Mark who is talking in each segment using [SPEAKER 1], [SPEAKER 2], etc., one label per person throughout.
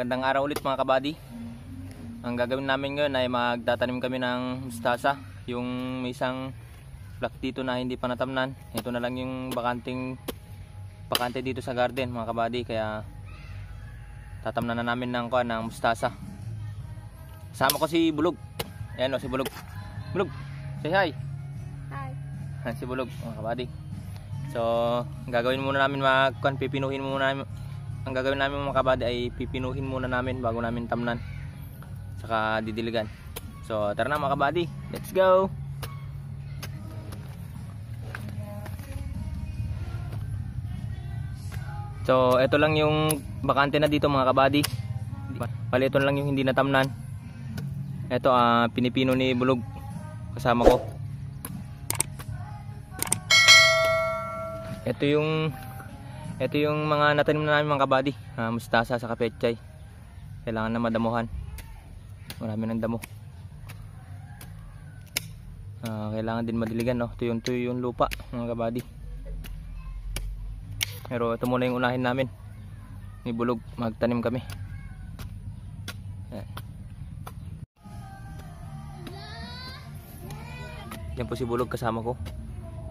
[SPEAKER 1] Magandang araw ulit mga kabady. Ang gagawin namin ngayon ay magtatanim kami ng mustasa. Yung may isang plot dito na hindi pa natamnan. Ito na lang yung bakante dito sa garden mga kabady. Kaya tatamnan na namin ng mustasa. Kasama ko si Bulog. Ayan o si Bulog. Bulog, say hi. Hi. Si Bulog mga kabady. So gagawin muna namin pipinuhin muna namin. Ang gagawin namin mga kabady ay pipinuhin muna namin bago namin tamnan. Saka didiligan. So tara na mga kabady, let's go. So ito lang yung bakante na dito mga kabady. Bali ito lang yung hindi natamnan. Ito pinipino ni Bulog kasama ko. Ito yung mga natanim na namin mga kabady, mustasa sa pechay. Kailangan na madamuhan. Marami ng damo. Kailangan din madiligan, no? Tuyo yung lupa mga kabady. Pero ito muna yung unahin namin. Ni Bulog, magtanim kami. Yan po si Bulog kasama ko.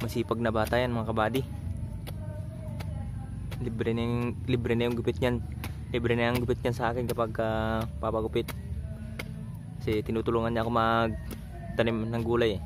[SPEAKER 1] Masipag na bata yan mga kabady. Libre na yung gupit niyan. Libre na yung gupit niyan sa akin kapag papagupit. Kasi tinutulungan niya ako magtanim ng gulay eh.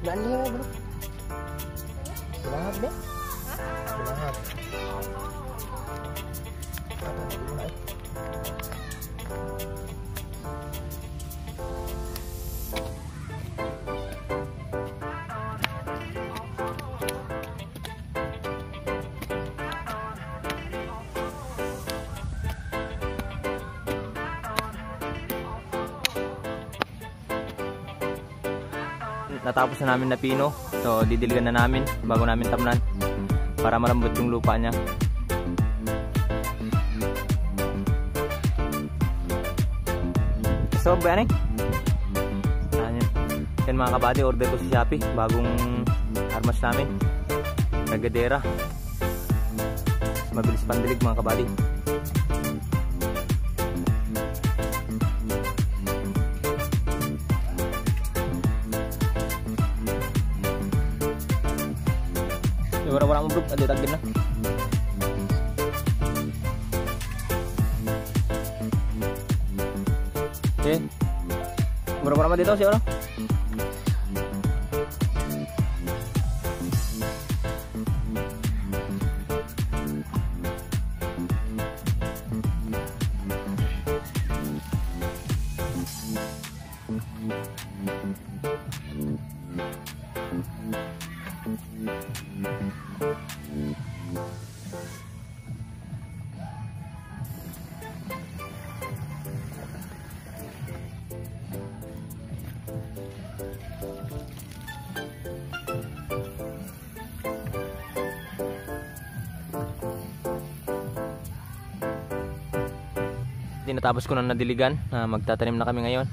[SPEAKER 1] Daan niya bro. Lahab ba? Lahab. Natapos na namin na pino. So didiligan na namin bago namin tamnan para malambot yung lupa niya. So ba yan yan mga kabady, order ko sa Shopee. Bagong armas namin, Regadera. Mabilis pandilig mga kabady. Orang-orang bro, ada tagin na. Okay. Orang-orang dito siya, no? tinatapos ko na nadiligan. Magtatanim na kami ngayon.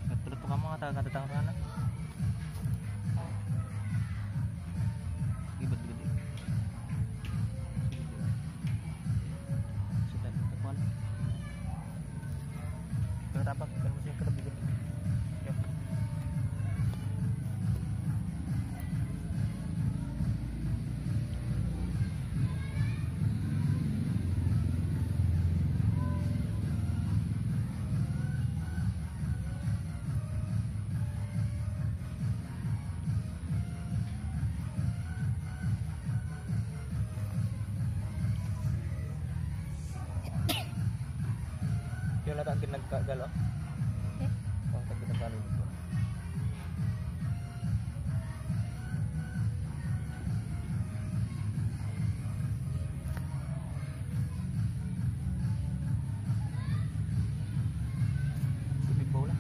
[SPEAKER 1] Ito ka mga tagatang sana. Dapat kalau mesti kerap bikin. Ya. Yung natin nagkagalo. Oh, tagit ang kalo dito. Sipig bola.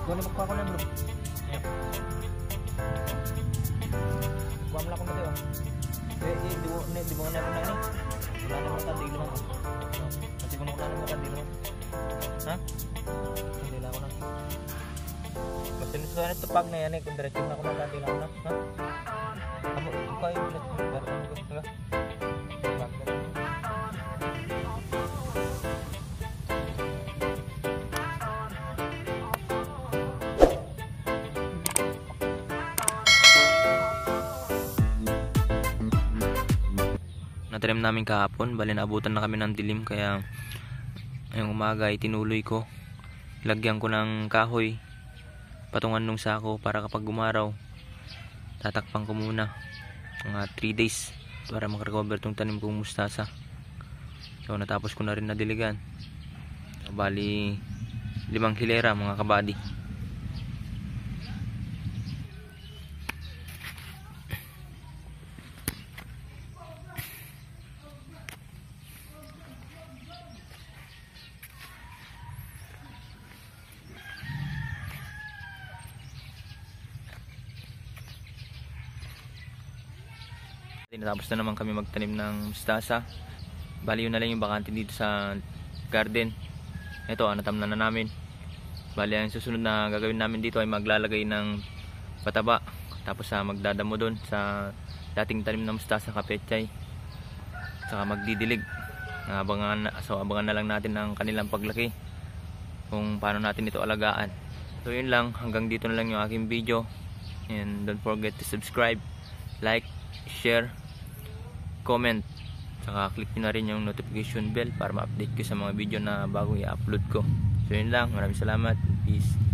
[SPEAKER 1] Kuha na magpako na bro. Yeah. Kuha mo lang kung mati oh. Di mo na ako na ano. Wala na mga kandilo mo. Kasi kung wala na mga kandilo mo. Ha? Kandilo ako na. Basta nito na ito pag na yan eh. Kung diretso na ako na kandilo ako na. Ha? Kamu, ikaw yung bilat. Barang ko. Diba? Natanim namin kahapon, bali naabutan na kami ng dilim kaya ngayong umaga ay tinuloy ko. Lagyan ko ng kahoy patungan nung sako para kapag gumaraw tatakpan ko muna mga 3 days para makarecover tong tanim kong mustasa. So natapos ko na rin nadiligan. So, bali 5 hilera mga kabady. Natapos na naman kami magtanim ng mustasa. Bali yun na lang yung bakante dito sa garden. Ito, natamnan na namin. Bali ang susunod na gagawin namin dito ay maglalagay ng pataba. Tapos magdadamo doon sa dating tanim ng mustasa, kapetchay. Saka magdidilig. So abangan na lang natin ang kanilang paglaki, kung paano natin ito alagaan. So yun lang, hanggang dito na lang yung aking video, and don't forget to subscribe, like, share, comment, saka click nyo na rin yung notification bell para ma-update ko sa mga video na bago i-upload ko. So yun lang, maraming salamat, peace.